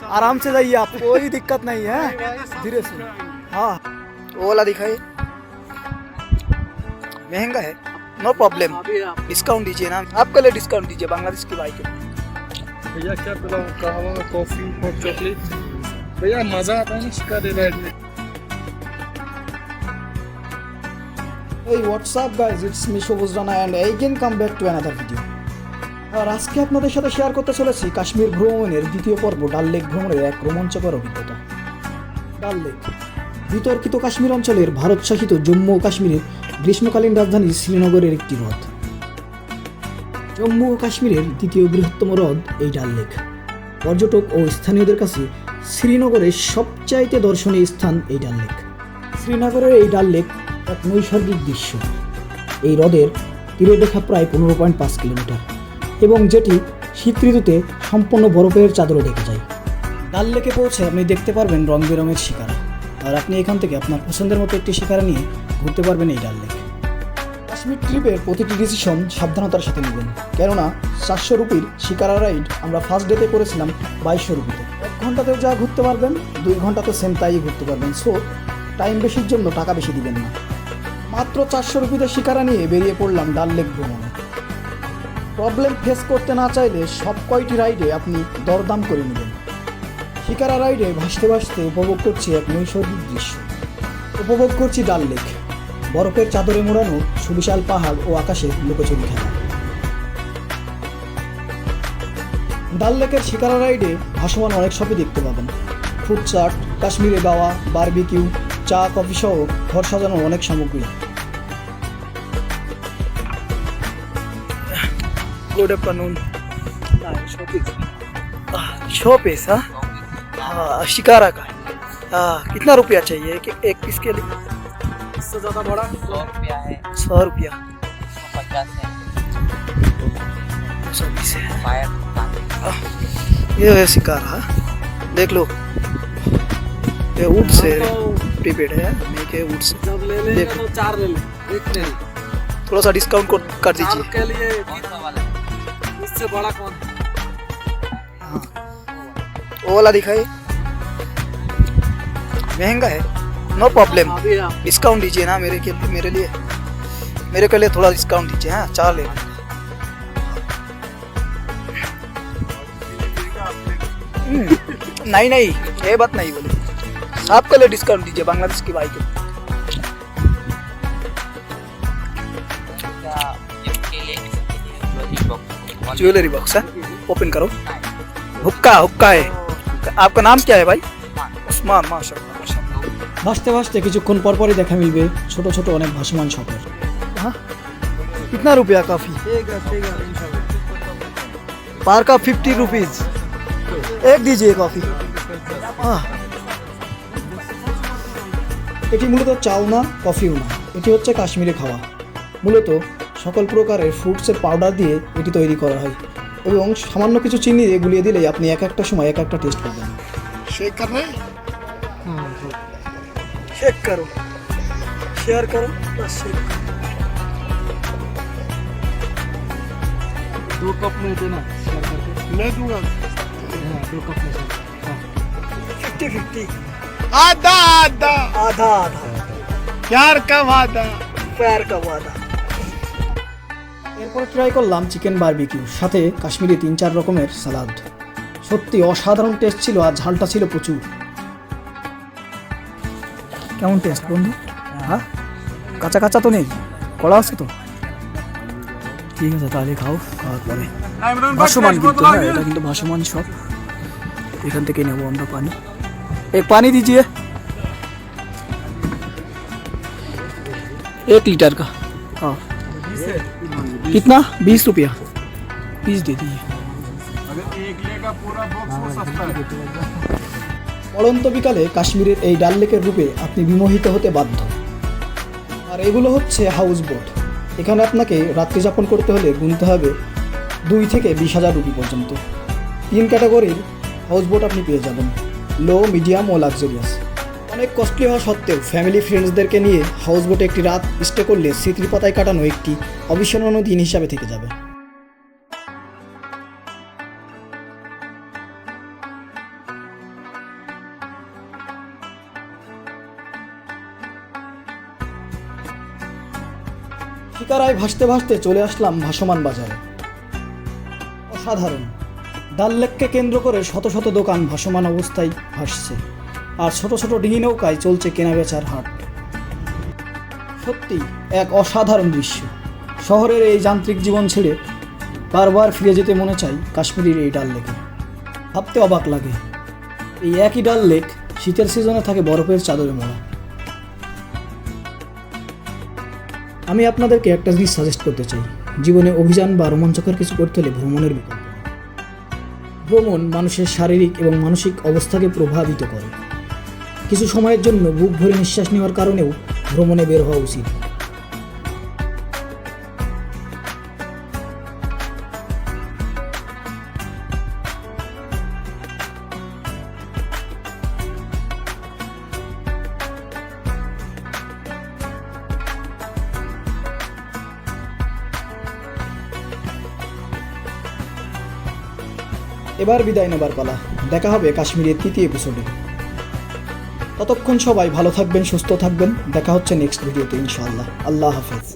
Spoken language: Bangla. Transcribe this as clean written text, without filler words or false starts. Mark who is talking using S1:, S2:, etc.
S1: आराम से जाइए, आप कोई दिक्कत नहीं है, धीरे से। हाँ वो वाला दिखाइए, महंगा है, नो प्रॉब्लम, डिस्काउंट दीजिए ना, आपके लिए डिस्काउंट दीजिए, बांग्लादेश की बाइक है।
S2: भैया क्या पिलाऊं, कहवा, कॉफी और चॉकलेट? भैया मजा आता है ना शिकारी राइड में।
S1: Hey, what's up guys, it's me Shobuz Rana and I again come back to another video. আর আজকে আপনাদের সাথে শেয়ার করতে চলেছি কাশ্মীর ভ্রমণের দ্বিতীয় পর্ব, ডাল লেক ভ্রমণের এক রোমাঞ্চকর অভিজ্ঞতা। ডাল লেক বিতর্কিত কাশ্মীর অঞ্চলের ভারত শাসিত জম্মু ও কাশ্মীরের গ্রীষ্মকালীন রাজধানী শ্রীনগরের একটি হ্রদ। জম্মু ও কাশ্মীরের দ্বিতীয় বৃহত্তম হ্রদ এই ডাল লেক। পর্যটক ও স্থানীয়দের কাছে শ্রীনগরের সবচাইতে দর্শনীয় স্থান এই ডাল লেক। শ্রীনগরের এই ডাল লেক এক নৈসর্গিক দৃশ্য। এই হ্রদের তীররেখা প্রায় 15.5 কিলোমিটার এবং যেটি শীত ঋতুতে সম্পূর্ণ বরফের চাদরে ঢেকে যায়। ডাল লেকে পৌঁছে আপনি দেখতে পারবেন রং বেরঙের শিকারা, আর আপনি এখান থেকে আপনার পছন্দের মতো একটি শিকারা নিয়ে ঘুরতে পারবেন এই ডাল লেক। কাশ্মীর ট্রিপের প্রতিটি ডিসিশন সাবধানতার সাথে নেবেন, কেননা 400 রুপির শিকারা রাইড আমরা ফার্স্ট ডেতে করেছিলাম 2200 রুপিতে। 1 ঘন্টাতেও যা ঘুরতে পারবেন 2 ঘন্টাতে সেম তাই ঘুরতে পারবেন, সো টাইম বেশির জন্য টাকা বেশি দিবেন না। মাত্র 400 রুপিতে শিকারা নিয়ে বেরিয়ে পড়লাম ডাল লেক ভ্রমণে। প্রবলেম ফেস করতে না চাইলে সব কয়টি রাইডে আপনি দরদাম করে নেবেন। শিকারা রাইডে ভাসতে ভাসতে উপভোগ করছি এক নৈসর্গিক দৃশ্য, উপভোগ করছি ডাল লেক, বরফের চাদরে মোড়ানো সুবিশাল পাহাড় ও আকাশে লুকোচুরি খেলা। ডাল লেকের শিকারা রাইডে ভাসমান অনেক শপই দেখতে পাবেন, ফুড চাট, কাশ্মীরি গাওয়া, বারবিকিউ, চা, কফি সহ ঘর সাজানোর অনেক সামগ্রী। Good afternoon. शो पीस, हाँ शिकारा का। कितना रुपया चाहिए एक पीस के लिए?
S2: इससे ज्यादा बड़ा
S3: 100 रुपया है,
S1: 100 रुपया,
S3: 150 है,
S1: 120 है।
S3: फायर
S1: ये है शिकारा, देख लो, ये वुड से प्रीपेड है, मेक है वुड से।
S2: जब ले लेंगे तो 4 ले ले, एक नहीं।
S1: थोड़ा सा डिस्काउंट कर दीजिए।
S2: 4 के लिए
S3: कौन सा वाला?
S2: इससे बड़ा कौन है?
S1: वो वाला दिखाइए, महंगा है, नो प्रॉब्लम,
S2: अभी आप
S1: डिस्काउंट दीजिए ना मेरे लिए मेरे के लिए थोड़ा डिस्काउंट दीजिए। हाँ 4 ले। नहीं नहीं, ये बात नहीं बोले, आपके लिए डिस्काउंट दीजिए, बांग्लादेश की बाइक है।
S3: क्या गिफ्ट के लिए किसी के लिए ज्वेलरी बॉक्स?
S1: ज्वेलरी बॉक्स है, ओपन करो। हुक्का हुक्का है। आपका नाम क्या है भाई? उस्मान। माशाल्लाह माशाल्लाह। ভাসতে ভাসতে কিছুক্ষণ পরপরই দেখা মিলবে ছোট ছোট অনেক ভাসমান শহর। हाँ कितना रुपया कॉफी? पार का 50 रुपीज, एक दीजिए कॉफी। हाँ এটি মূলত চাও না, কফিও না, এটি হচ্ছে কাশ্মীরি খাওয়া। মূলত সকল প্রকারের ফ্রুটসের পাউডার দিয়ে এটি তৈরি করা হয় এবং সামান্য কিছু চিনি দিয়ে গুলিয়ে দিলেই আপনি এক একটা সময় এক একটা টেস্ট পাবেন।
S2: शेक कर रहे हैं?
S1: शेक करो, शेयर करो, बस शेक।
S2: 2 कप में देना शेयर करके। मैं दूंगा। हाँ 2 कप में शेयर।
S1: 50-50,
S2: आधा आधा
S1: आधा आधा,
S2: यार का वादा।
S1: प्यार का वादा। এরপর ট্রাই করলাম চিকেন বারবিকিউ, সাথে কাশ্মীরি 3-4 রকমের সালাদ। সত্যি অসাধারণ টেস্ট ছিল আর ঝালটা ছিল প্রচুর। কেমন টেস্ট বন্ধু? হ্যাঁ কাঁচা কাঁচা তো নেই, কড়া আছে তো? ঠিক আছে তাহলে খাও, খাওয়ার পরে ভাসমান, কিন্তু হ্যাঁ এটা কিন্তু ভাসমান সব। এখান থেকে নেবো আমরা পানি। এক पानी दीजिए, 1 लीटर का। हाँ कितना? 20 रुपया पीस दे दीजिए।
S2: अगर एक लेगा पूरा बॉक्स वो सस्ता है।
S1: পড়ন্ত বিকালে কাশ্মীরের এই ডাল লেকের রূপে আপনি বিমোহিত হতে বাধ্য। আর এগুলো হচ্ছে হাউস বোট। এখানে আপনাকে রাত্রি যাপন করতে হলে গুনতে হবে 2 থেকে 20,000 রুপি পর্যন্ত। 3 ক্যাটাগরির হাউস বোট আপনি পেয়ে যাবেন, লো, মিডিয়াম ও লাক্সারিয়াস। অনেক কস্টলি হওয়া সত্ত্বেও ফ্যামিলি ফ্রেন্ডসদেরকে নিয়ে হাউস বোটে একটি রাত স্টে করলে স্মৃতির পাতায় কাটানো একটি অবিস্মরণীয় দিন হিসাবে থেকে যাবে। শিকারায় ভাসতে ভাসতে চলে আসলাম ভাসমান বাজারে। অসাধারণ, ডাল লেককে কেন্দ্র করে শত শত দোকান ভাসমান অবস্থায় ভাসছে, আর ছোট ছোট ডিঙি নৌকায় চলছে কেনাবেচার হাট। সত্যি এক অসাধারণ দৃশ্য। শহরের এই যান্ত্রিক জীবন ছেড়ে বারবার ফিরে যেতে মনে চাই কাশ্মীরের এই ডাল লেকে। ভাবতে অবাক লাগে, এই একই ডাল লেক শীতের সিজনে থাকে বরফের চাদরে মোড়া। আমি আপনাদেরকে একটা জিনিস সাজেস্ট করতে চাই, জীবনে অভিযান বা রোমাঞ্চকর কিছু করতে হলে ভ্রমণের বিকল্প নেই। ভ্রমণ মানুষের শারীরিক এবং মানসিক অবস্থাকে প্রভাবিত করে। কিছু সময়ের জন্য বুক ভরে নিঃশ্বাস নেওয়ার কারণেও ভ্রমণে বের হওয়া উচিত। এবার বিদায় নেবার পালা। দেখা হবে কাশ্মীরের 3য় এপিসোডে। ততক্ষণ সবাই ভালো থাকবেন, সুস্থ থাকবেন। দেখা হচ্ছে নেক্সট ভিডিওতে ইনশাআল্লাহ। আল্লাহ হাফেজ।